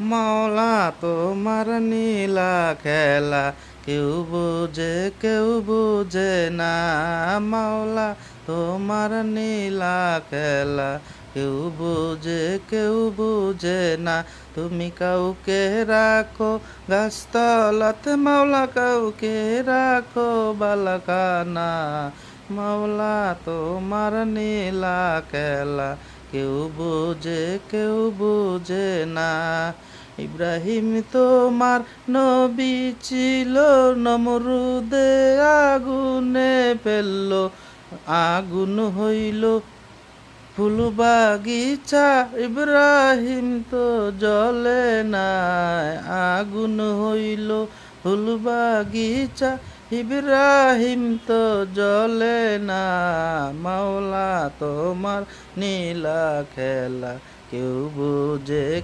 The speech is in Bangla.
মাওলা তোমার নীলা খেলা কেউ বুঝে না। মাওলা তোমার নীলা খেলা কেউ বুঝে না। তুমি কাউকে রাখো গাছতলাতে মাওলা, কাউকে রাখো বালাখানা। মাওলা তোমার নীলা খেলা কেউ বুঝে না। ইব্রাহিম তোমার নবী ছিল, নমরুদে আগুনে ফেললো, আগুন হইল ফুল বাগিচা। ইব্রাহিম তো জ্বলে নাই, আগুন হইল ফুল বাগিচা। ইব্রাহিম তো জ্বলে না। মাওলা তোমার নীলা খেলা কেউ বুঝে